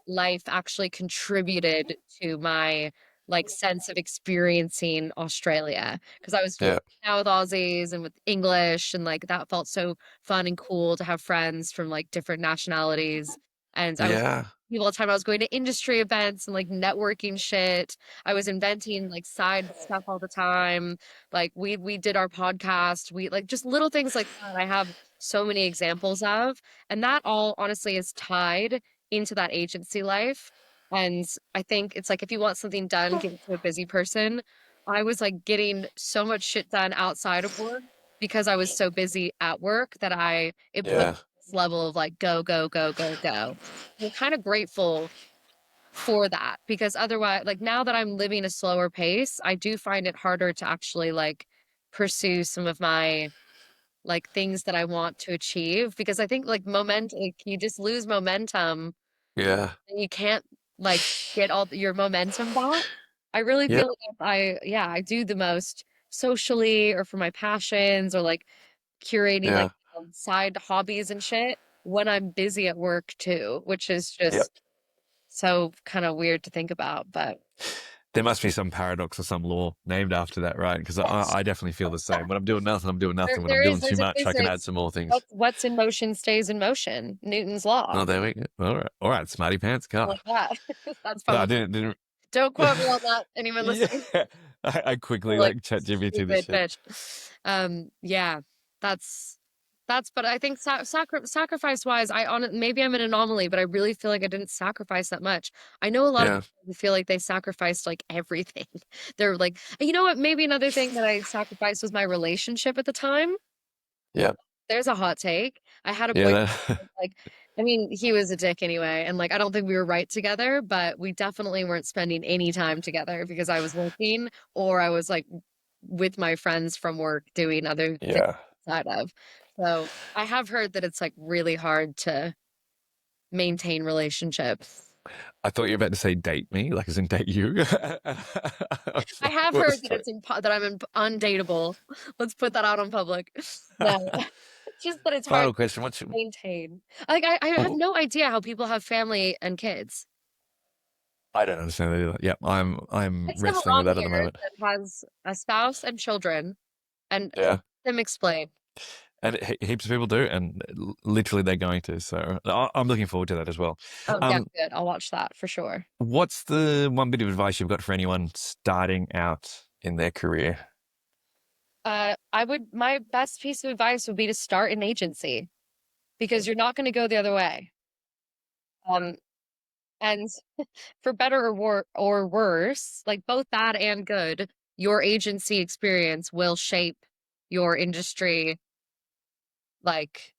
life actually contributed to my like sense of experiencing Australia because I was Yeah. out with Aussies and with English, and like that felt so fun and cool to have friends from like different nationalities. And I was Yeah. people all the time. I was going to industry events and like networking shit. I was inventing like side stuff all the time. Like we did our podcast. We like just little things like that. I have so many examples of, and that all honestly is tied into that agency life. And I think it's like if you want something done, give it to a busy person. I was like getting so much shit done outside of work because I was so busy at work that it put Yeah. this level of like go, go, go, go, go. I'm kind of grateful for that because otherwise, like now that I'm living a slower pace, I do find it harder to actually like pursue some of my like things that I want to achieve because I think like like you just lose momentum Yeah. and you can't like get all your momentum back. I really Yeah. feel like if yeah, I do the most socially or for my passions or like curating like Yeah. side hobbies and shit when I'm busy at work too, which is Yeah. just so kind of weird to think about, but There must be some paradox or some law named after that, right? Because I definitely feel the same. When I'm doing nothing, I'm doing nothing. When I'm doing too there's a much, I can add physics. some more things. What's in motion stays in motion. Newton's law. Oh, there we go. All right. All right. Smarty pants. God. Like that. That's No, I probably didn't. don't quote me on that. Anyone Yeah. listening? I quickly Like like chat GPT this stupid shit. bitch. Yeah, that's but I think sacrifice wise, maybe I'm an anomaly, but I really feel like I didn't sacrifice that much. I know a lot of Yeah. people who feel like they sacrificed like everything. They're like, you know what? Maybe another thing that I sacrificed was my relationship at the time. Yeah. There's a hot take. I had a Yeah. boyfriend, That, like, I mean, he was a dick anyway, and like, I don't think we were right together, but we definitely weren't spending any time together because I was working or I was like with my friends from work doing other things yeah. outside of. So I have heard that it's like really hard to maintain relationships. I thought you were about to say date me, like as in date you. I was I like, have what heard was that that? that I'm undateable. Let's put that out on public. No, just that it's hard Final question. What's your, maintain. Like I have oh, no idea how people have family and kids. I don't understand that either. Yeah, I'm I still wrestling with on that at the here moment. that has a spouse and children, and Yeah. them explain. And heaps of people do, and literally they're going to. So I'm looking forward to that as well. Oh yeah, Um, good. I'll watch that for sure. what's the one bit of advice you've got for anyone starting out in their career? My best piece of advice would be to start an agency because you're not going to go the other way. Um, and for better or worse, like both bad and good, your agency experience will shape your industry, like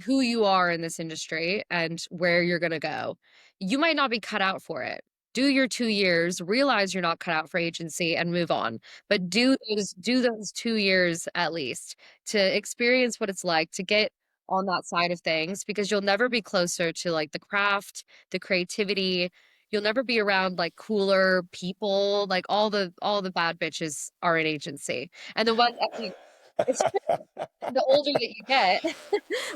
who you are in this industry and where you're going to go. You might not be cut out for it. Do your 2 years, realize you're not cut out for agency and move on. But do those 2 years at least to experience what it's like to get on that side of things because you'll never be closer to like the craft, the creativity. You'll never be around like cooler people, like all the bad bitches are in agency. And the one I mean, it's true. The older that you get,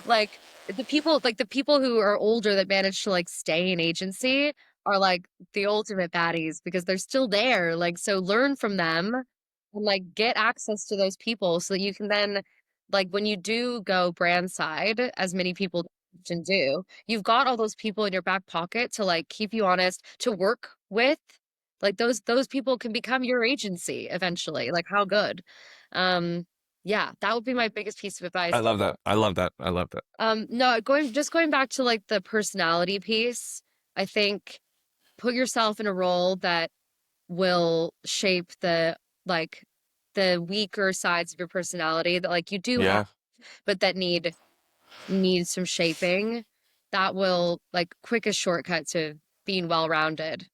like the people who are older that manage to like stay in agency are like the ultimate baddies because they're still there. Like, so learn from them and like get access to those people so that you can then like when you do go brand side, as many people often do, you've got all those people in your back pocket to like keep you honest, to work with. Like those people can become your agency eventually. Like how good. Yeah, that would be my biggest piece of I advice. love that. I love that. I love that. No, going back to like the personality piece, I think put yourself in a role that will shape like the weaker sides of your personality that like you do have, Yeah. but that need some shaping. That will like quickest shortcut to being well-rounded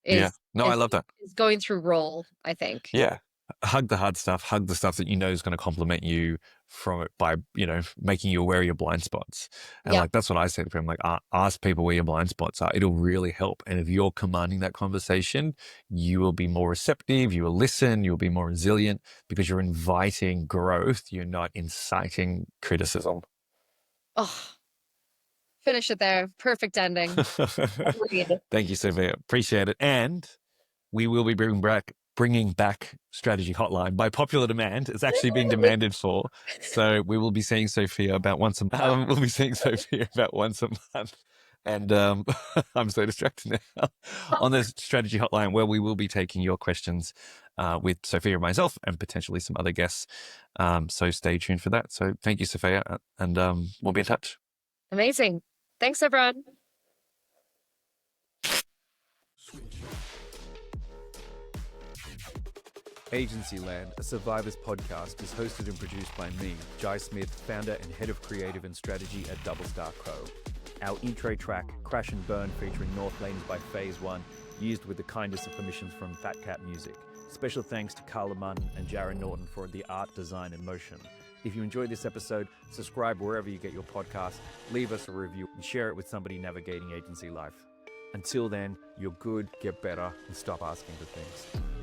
Yeah. is No, I is love that. is going through role, I think. Yeah. Hug the hard stuff, hug the stuff that you know is going to complement you from it by, making you aware of your blind spots. And Yeah. like, that's what I said to him. Like, ask people where your blind spots are. It'll really help. And if you're commanding that conversation, you will be more receptive. You will listen. You'll be more resilient because you're inviting growth. You're not inciting criticism. Oh, finish it there. Perfect ending. Agreed. Thank you, Sophia. Appreciate it. And we will be bringing back Strategy Hotline by popular demand. It's actually being demanded for. So we will be seeing Sophia about once a month. We'll be seeing Sophia about once a month. And I'm so distracted now on the Strategy Hotline, where we will be taking your questions with Sophia and myself and potentially some other guests. So stay tuned for that. So thank you, Sophia, and we'll be in touch. Amazing. Thanks, everyone. Agency Land, a Survivors podcast, is hosted and produced by me, Jai Smith, founder and head of creative and strategy at Double Star Co. Our intro track, Crash and Burn, featuring North Lanes by Phase One, used with the kindest of permissions from Fat Cat Music. Special thanks to Carla Munn and Jaron Norton for the art, design, and motion. If you enjoyed this episode, subscribe wherever you get your podcast, leave us a review, and share it with somebody navigating agency life. Until then, you're good, get better, and stop asking for things.